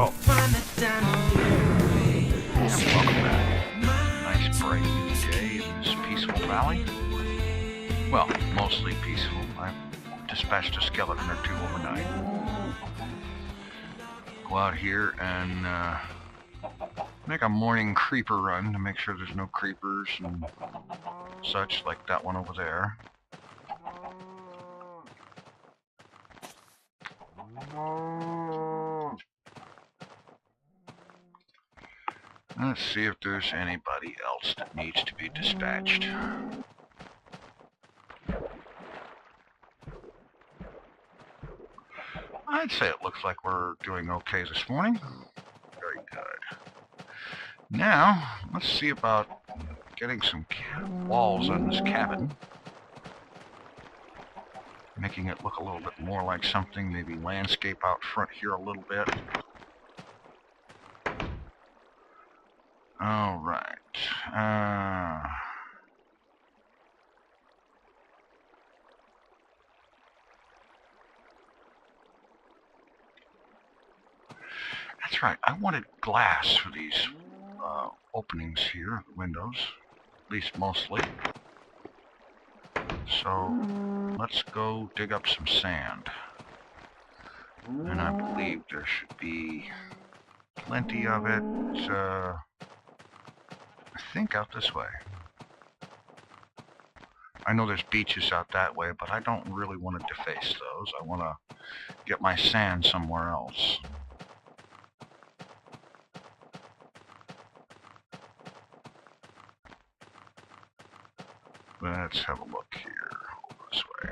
Oh. And welcome back. Nice bright new day in this peaceful valley. Well, mostly peaceful. I've dispatched a skeleton or two overnight. Go out here and make a morning creeper run to make sure there's no creepers and such like that one over there. Let's see if there's anybody else that needs to be dispatched. I'd say it looks like we're doing okay this morning. Very good. Now, let's see about getting some walls on this cabin. Making it look a little bit more like something, maybe landscape out front here a little bit. All right. That's right. I wanted glass for these openings here, windows, at least mostly. So let's go dig up some sand. And I believe there should be plenty of it, I think out this way. I know there's beaches out that way, but I don't really want to deface those. I want to get my sand somewhere else. Let's have a look here, over this way.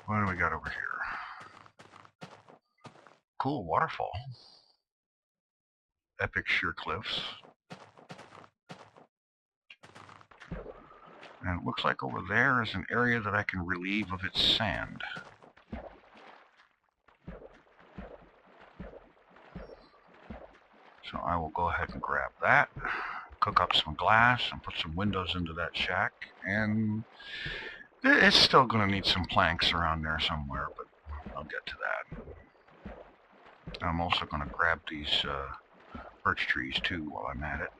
What do we got over here? Cool waterfall. Epic sheer cliffs. And it looks like over there is an area that I can relieve of its sand. So I will go ahead and grab that, cook up some glass, and put some windows into that shack. And it's still going to need some planks around there somewhere, but I'll get to that. I'm also going to grab these birch trees too while I'm at it.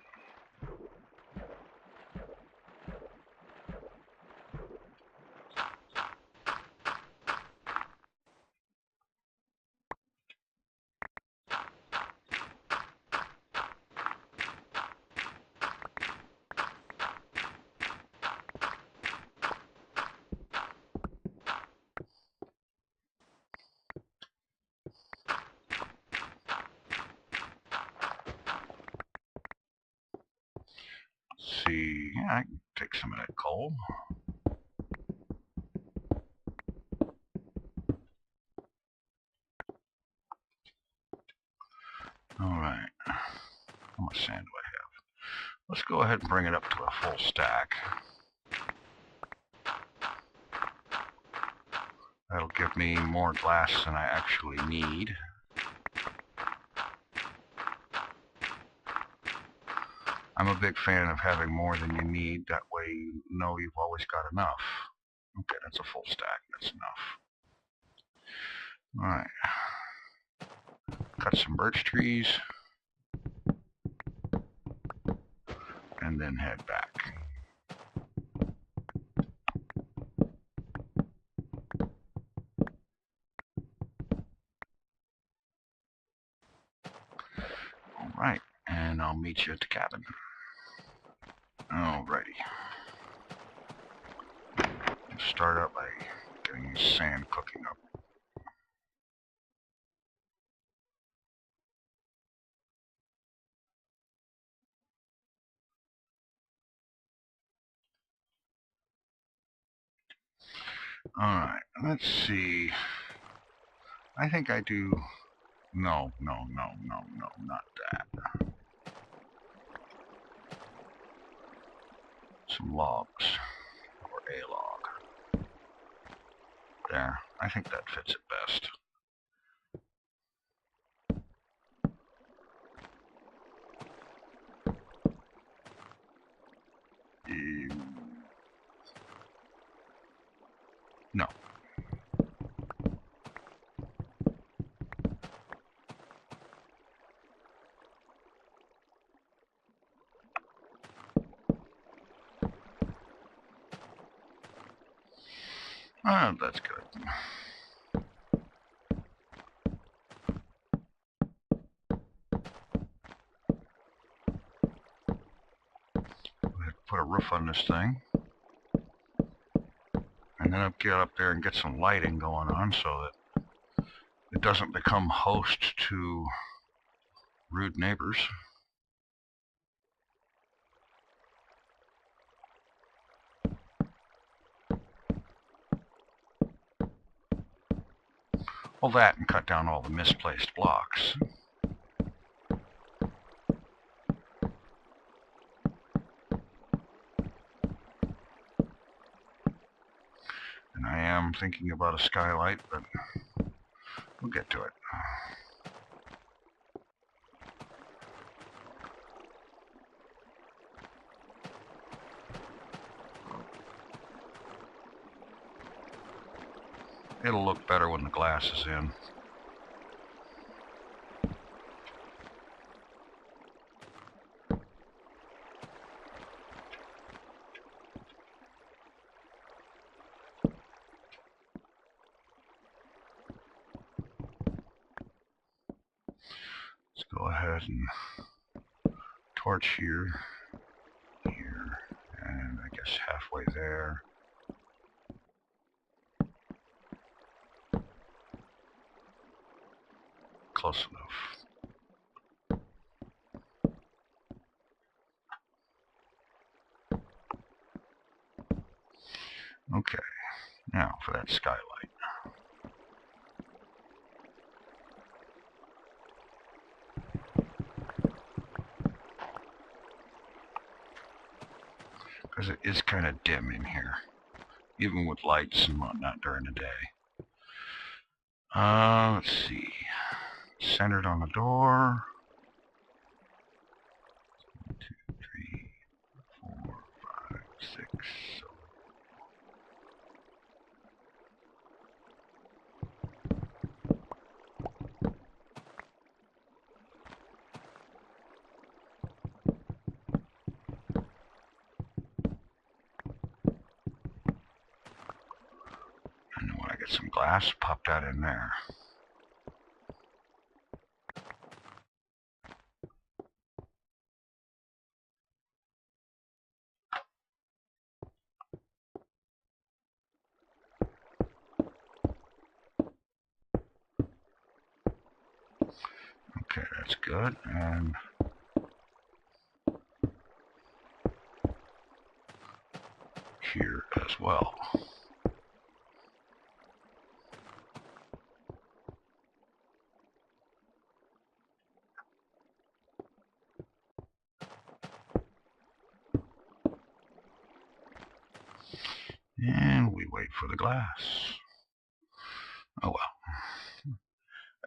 See, yeah, I can take some of that coal. Alright, how much sand do I have? Let's go ahead and bring it up to a full stack. That'll give me more glass than I actually need. I'm a big fan of having more than you need. That way you know you've always got enough. Okay, that's a full stack. That's enough. Alright. Cut some birch trees. And then head back. Alright, and I'll meet you at the cabin. Alrighty. Start out by getting sand cooking up. Alright, let's see. I think I do. No, not that. Some logs, or a log. There, I think that fits it best. Ah, that's good. Put a roof on this thing. And then I'll get up there and get some lighting going on so that it doesn't become host to rude neighbors. Well, that and cut down all the misplaced blocks. And I am thinking about a skylight, but we'll get to it. It'll look better when the glass is in. Let's go ahead and torch here, and I guess halfway there. Close enough. Okay, now for that skylight. Because it is kind of dim in here, even with lights and whatnot during the day. Let's see. Centered on the door. 1, 2, 3, 4, 5, 6. And then when I get some glass, pop that in there. Okay, that's good. And here as well. And we wait for the glass. Oh well.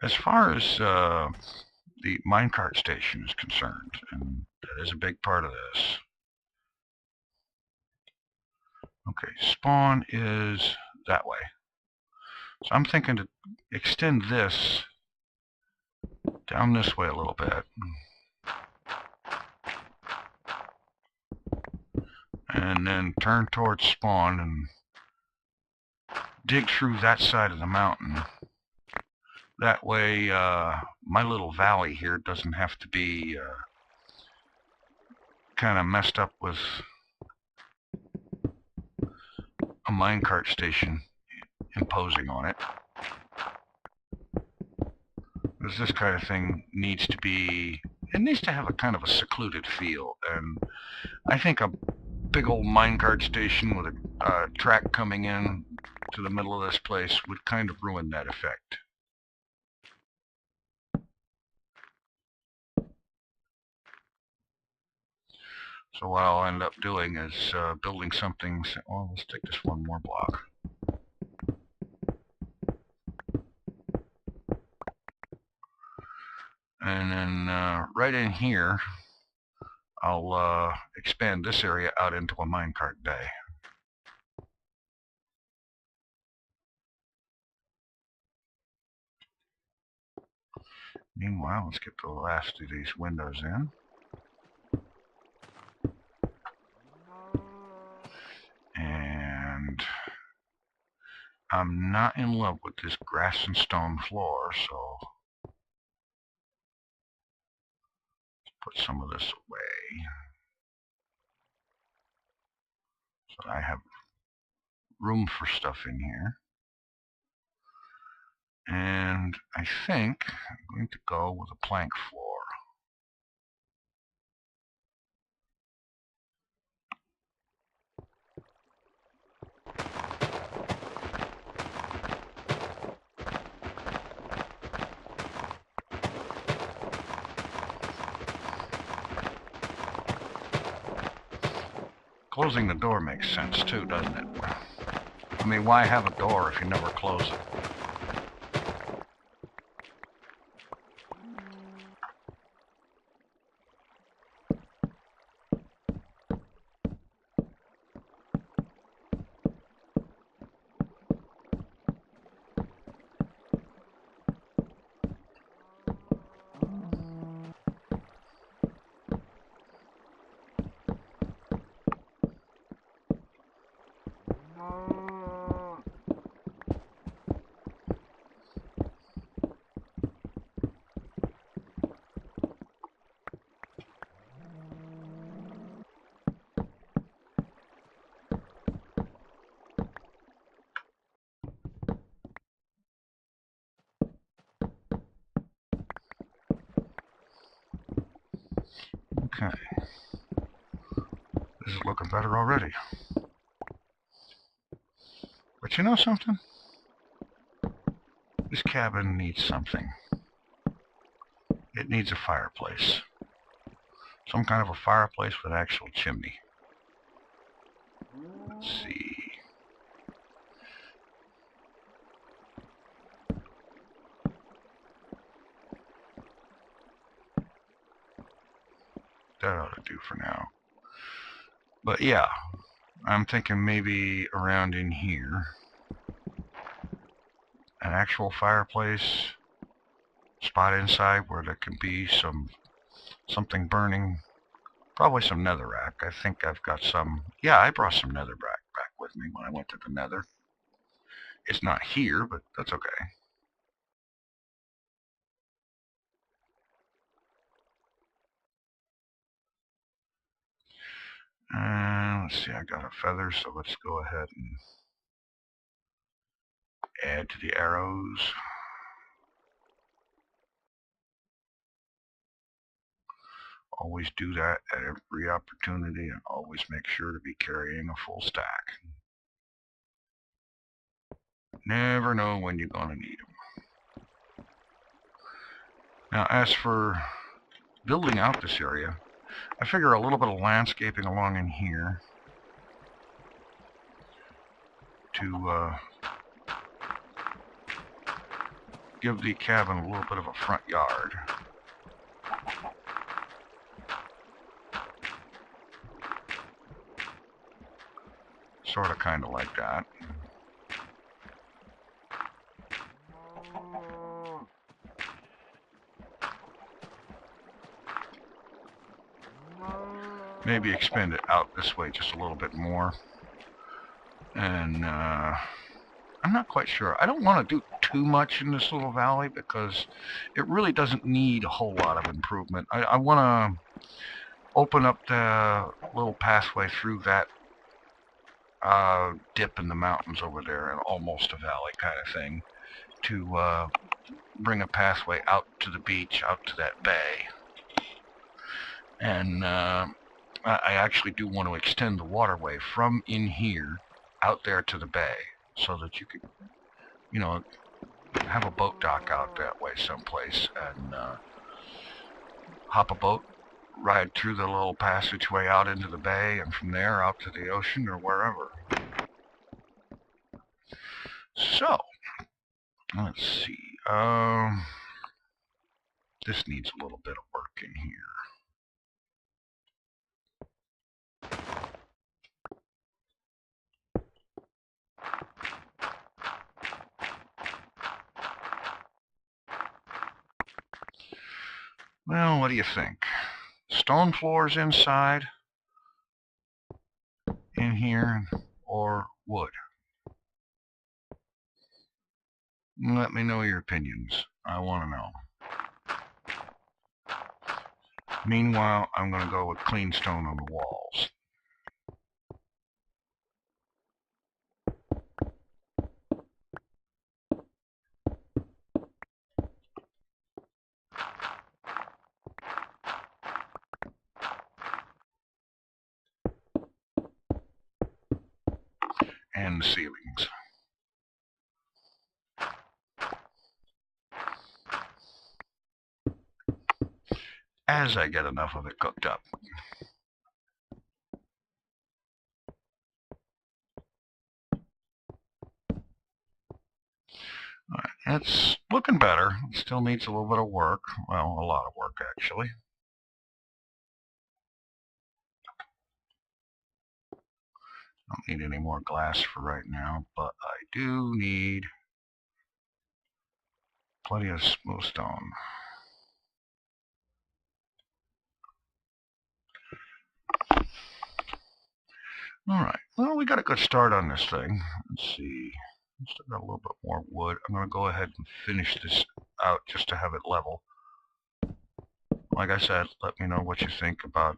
As far as the minecart station is concerned, and that is a big part of this. Okay, spawn is that way. So I'm thinking to extend this down this way a little bit. And then turn towards spawn and dig through that side of the mountain. That way, my little valley here doesn't have to be kind of messed up with a minecart station imposing on it. Because this kind of thing needs to be, it needs to have a kind of a secluded feel. And I think a big old minecart station with a track coming in to the middle of this place would kind of ruin that effect. So what I'll end up doing is building something. Well, let's take this one more block. And then right in here, I'll expand this area out into a minecart bay. Meanwhile, let's get the last of these windows in. And I'm not in love with this grass and stone floor, so put some of this away so I have room for stuff in here. And I think I'm going to go with a plank floor. Closing the door makes sense too, doesn't it? I mean, why have a door if you never close it? Okay. This is looking better already. But you know something? This cabin needs something. It needs a fireplace. Some kind of a fireplace with actual chimney. Let's see. That ought to do for now. But yeah, I'm thinking maybe around in here. An actual fireplace spot inside where there can be something burning. Probably some netherrack. I think I've got some. Yeah, I brought some netherrack back with me when I went to the nether. It's not here, but that's okay. Let's see, I got a feather, so let's go ahead and add to the arrows. Always do that at every opportunity, and always make sure to be carrying a full stack. Never know when you're going to need them. Now, as for building out this area, I figure a little bit of landscaping along in here to give the cabin a little bit of a front yard. Sort of kind of like that. Maybe expand it out this way just a little bit more. And I'm not quite sure. I don't want to do too much in this little valley because it really doesn't need a whole lot of improvement. I want to open up the little pathway through that dip in the mountains over there, and almost a valley kind of thing, to bring a pathway out to the beach, out to that bay. And I actually do want to extend the waterway from in here out there to the bay, so that you could, you know, have a boat dock out that way someplace, and hop a boat, ride through the little passageway out into the bay, and from there out to the ocean or wherever. So, let's see. This needs a little bit of work in here. Well, what do you think? Stone floors inside, in here, or wood? Let me know your opinions. I want to know. Meanwhile, I'm going to go with clean stone on the walls. And the ceilings. As I get enough of it cooked up. It's looking better. It still needs a little bit of work. Well, a lot of work, actually. Don't need any more glass for right now, but I do need plenty of smooth stone. Alright, well, we got a good start on this thing. Let's see. Still got a little bit more wood. I'm going to go ahead and finish this out just to have it level. Like I said, let me know what you think about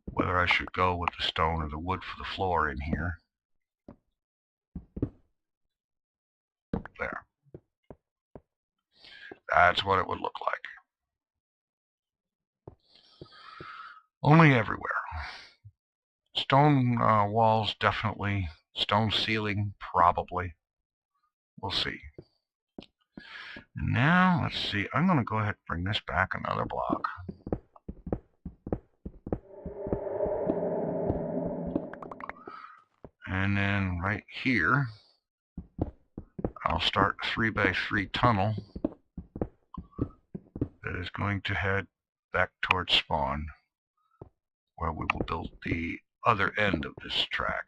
whether I should go with the stone or the wood for the floor in here. There. That's what it would look like. Only everywhere. Stone walls, definitely. Stone ceiling, probably. We'll see. And now, let's see. I'm going to go ahead and bring this back another block. And then right here, I'll start a 3x3 tunnel that is going to head back towards spawn, where we will build the other end of this track.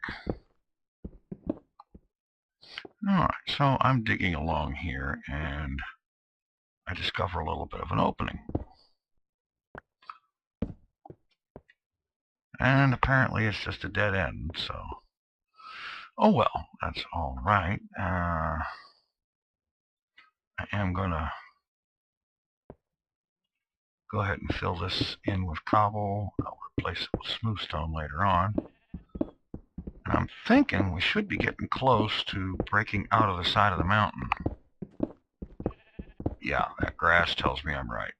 Alright, so I'm digging along here, and I discover a little bit of an opening. And apparently it's just a dead end, so... Oh well, that's alright. I am going to go ahead and fill this in with cobble. I'll replace it with smooth stone later on. And I'm thinking we should be getting close to breaking out of the side of the mountain. Yeah, that grass tells me I'm right.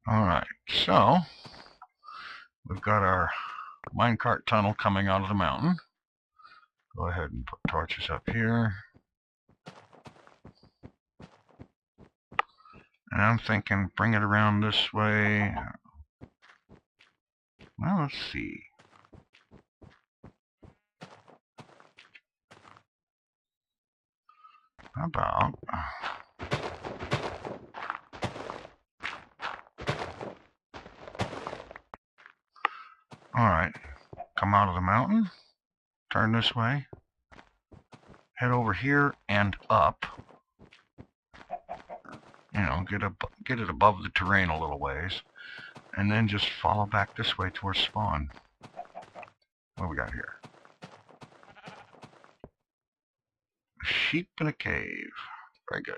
Alright, so we've got our minecart tunnel coming out of the mountain. Go ahead and put torches up here. And I'm thinking bring it around this way. Well, let's see. How about... Alright, come out of the mountain, turn this way, head over here and up. You know, get it above the terrain a little ways, and then just follow back this way towards spawn. What do we got here? A sheep in a cave. Very good.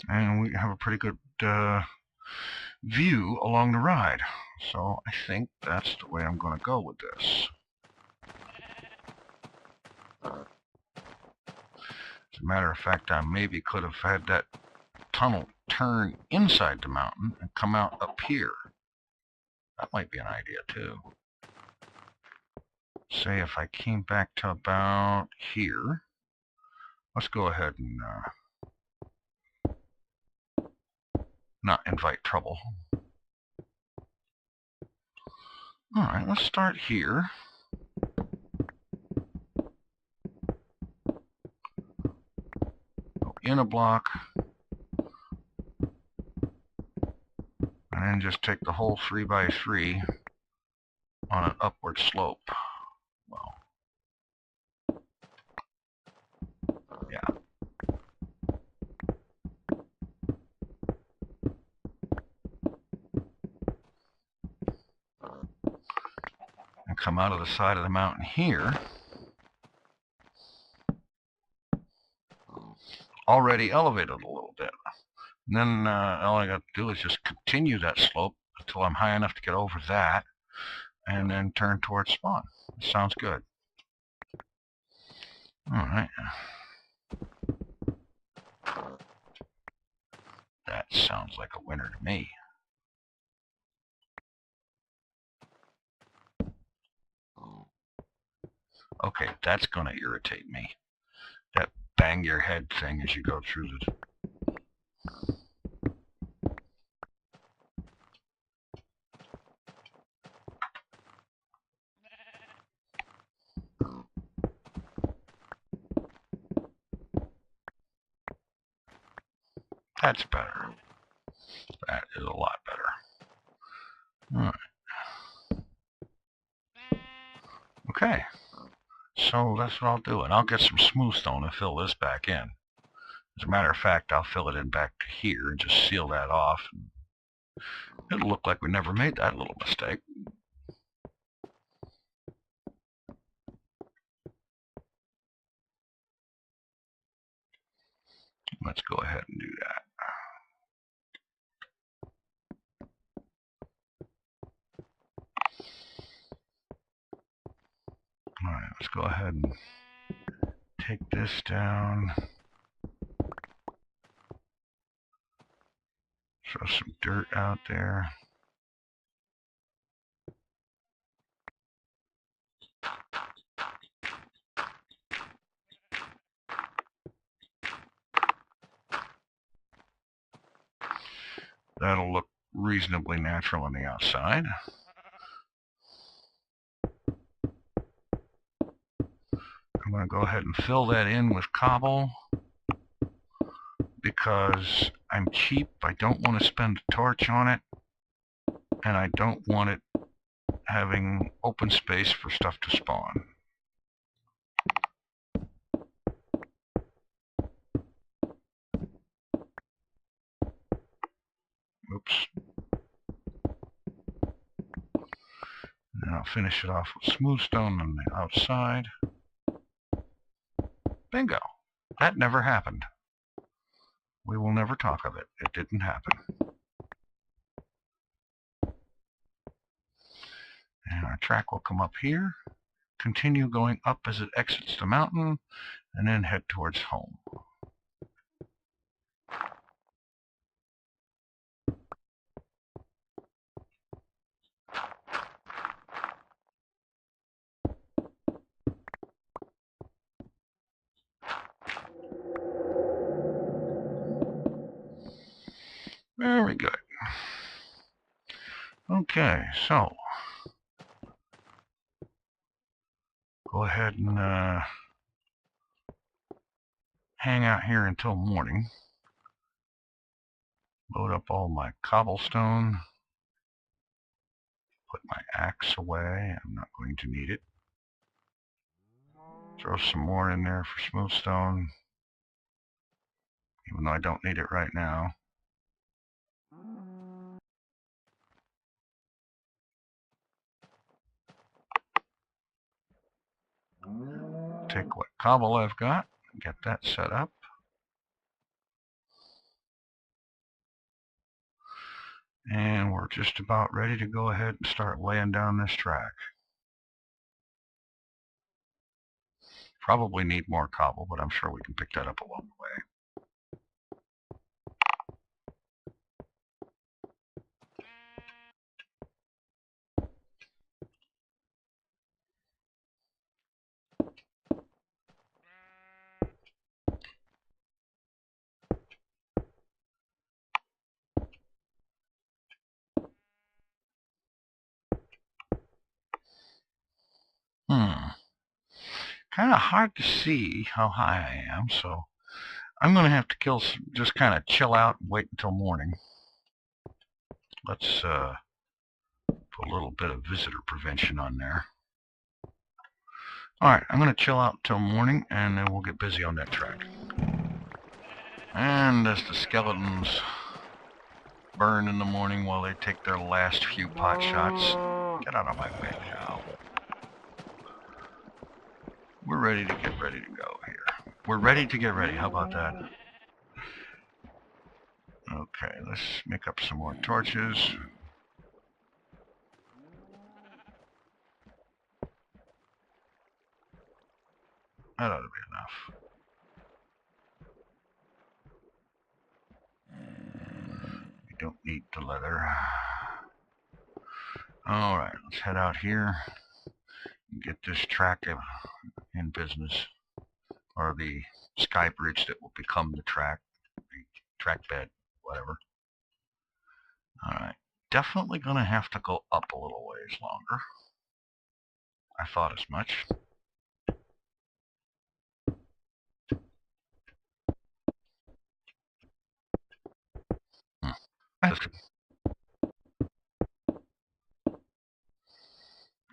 And we have a pretty good view along the ride. So I think that's the way I'm going to go with this. As a matter of fact, I maybe could have had that tunnel turn inside the mountain and come out up here. That might be an idea too. Say if I came back to about here. Let's go ahead and not invite trouble. Alright, let's start here. Go in a block. And then just take the whole 3x3 on an upward slope. Well, yeah. And come out of the side of the mountain here. Already elevated a little bit. And then all I got to do is just continue that slope until I'm high enough to get over that, and then turn towards spawn. Sounds good. All right. That sounds like a winner to me. Okay, that's going to irritate me. That bang your head thing as you go through the... That's better. That is a lot better. All right. Okay. So that's what I'll do. And I'll get some smooth stone and fill this back in. As a matter of fact, I'll fill it in back to here and just seal that off. It'll look like we never made that little mistake. Let's go ahead and do that. All right, let's go ahead and take this down. Throw some dirt out there. That'll look reasonably natural on the outside. I'm going to go ahead and fill that in with cobble because I'm cheap. I don't want to spend a torch on it, and I don't want it having open space for stuff to spawn. Oops. And I'll finish it off with smooth stone on the outside. Bingo. That never happened. We will never talk of it. It didn't happen. And our track will come up here, continue going up as it exits the mountain, and then head towards home. Very good. Okay, so go ahead and hang out here until morning. Load up all my cobblestone. Put my axe away. I'm not going to need it. Throw some more in there for smooth stone, even though I don't need it right now. Take what cobble I've got, get that set up. And we're just about ready to go ahead and start laying down this track. Probably need more cobble, but I'm sure we can pick that up along the way. Kind of hard to see how high I am, so I'm going to have to just kind of chill out and wait until morning. Let's Put a little bit of visitor prevention on there. Alright, I'm going to chill out until morning, and then we'll get busy on that track. And as the skeletons burn in the morning while they take their last few pot shots, get out of my way now. We're ready to get ready to go here. We're ready to get ready. How about that? Okay, let's make up some more torches. That ought to be enough. We don't need the leather. Alright, let's head out here and get this track in business. Or the sky bridge that will become the track bed, whatever. Alright, definitely going to have to go up a little ways longer. I thought as much.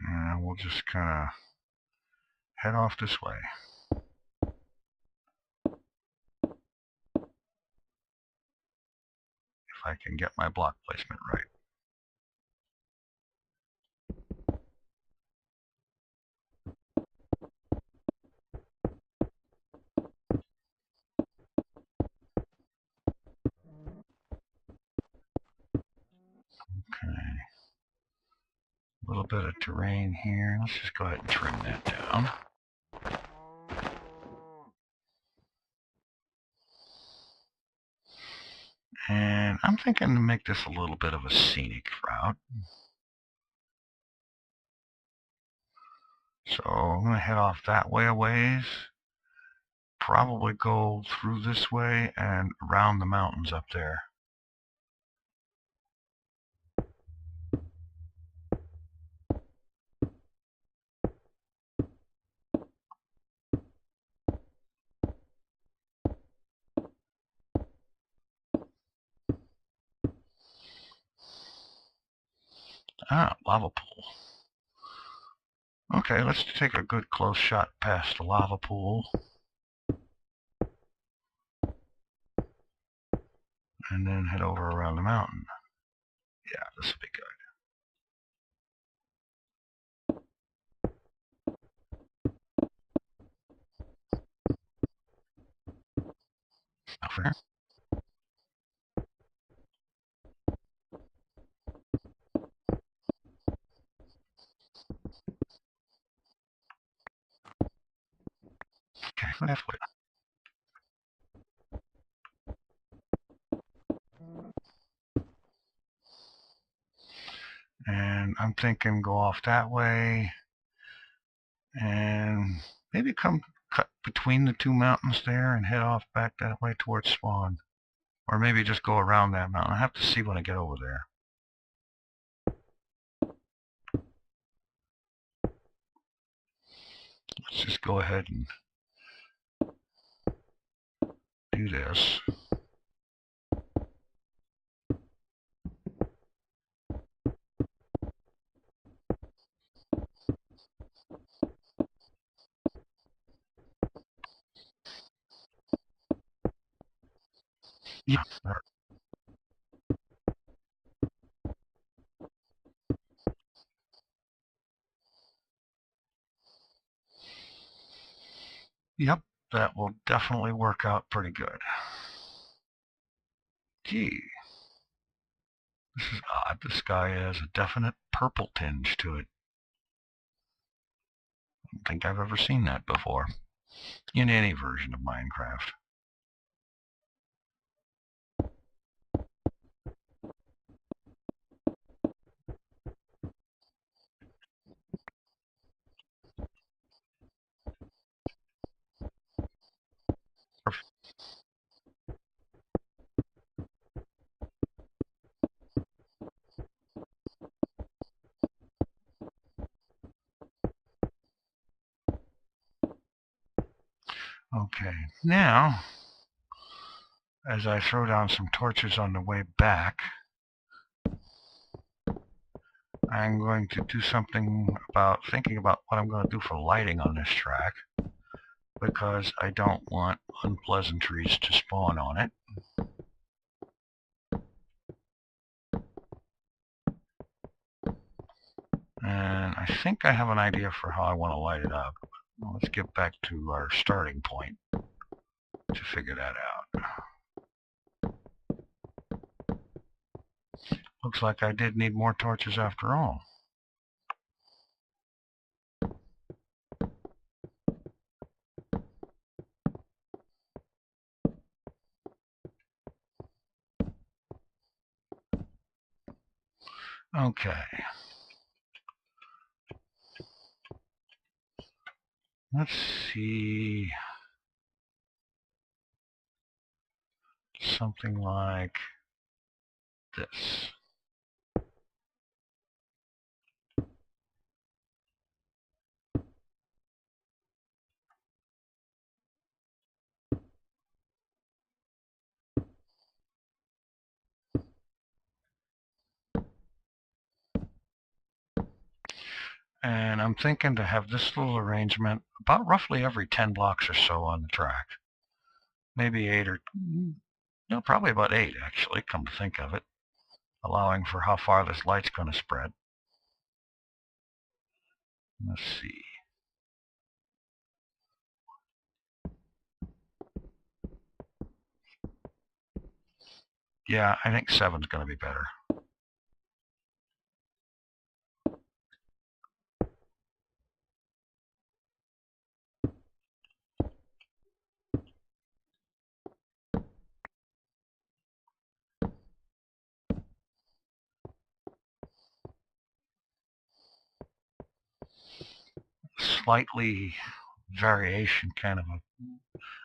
And we'll just kind of head off this way. If I can get my block placement right. Okay. A little bit of terrain here. Let's just go ahead and trim that down. And I'm thinking to make this a little bit of a scenic route. So I'm going to head off that way a ways. Probably go through this way and around the mountains up there. Ah, lava pool. Okay, let's take a good close shot past the lava pool. And then head over around the mountain. Yeah, this will be good. Over. Okay, that's good. And I'm thinking go off that way and maybe come cut between the two mountains there and head off back that way towards spawn. Or maybe just go around that mountain. I have to see when I get over there. Let's just go ahead and do this. Yeah. Yep, that will definitely work out pretty good. Gee, this is odd. The sky has a definite purple tinge to it. I don't think I've ever seen that before in any version of Minecraft. Okay, now, as I throw down some torches on the way back, I'm going to do something about thinking about what I'm going to do for lighting on this track, because I don't want unpleasantries to spawn on it. And I think I have an idea for how I want to light it up. Well, let's get back to our starting point to figure that out. Looks like I did need more torches after all. Okay. Let's see. Something like this. And I'm thinking to have this little arrangement about roughly every 10 blocks or so on the track. Maybe 8 or, no, probably about 8 actually, come to think of it, allowing for how far this light's going to spread. Let's see. Yeah, I think 7's going to be better. Slightly variation, kind of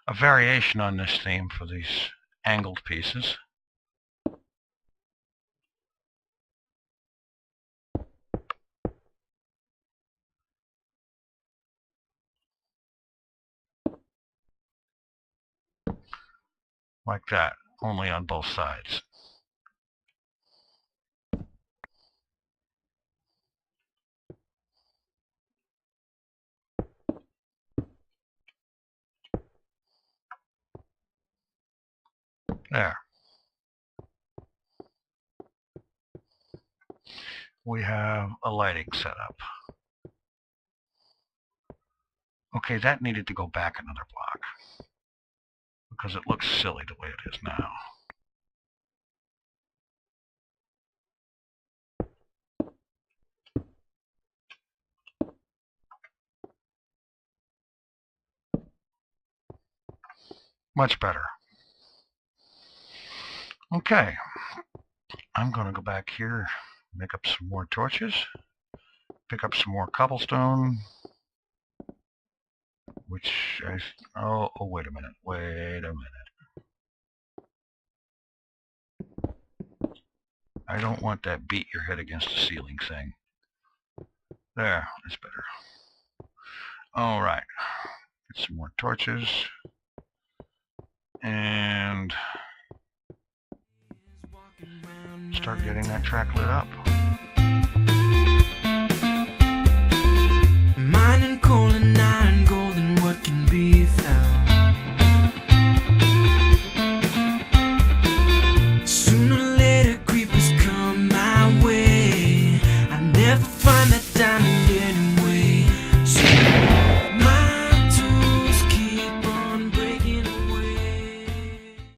a variation on this theme for these angled pieces. Like that, only on both sides. There. We have a lighting setup. Okay, that needed to go back another block because it looks silly the way it is now. Much better. Okay, I'm going to go back here, make up some more torches, pick up some more cobblestone, which oh, wait a minute. I don't want that beat your head against the ceiling thing. There, that's better. All right, get some more torches, and start getting that track lit up.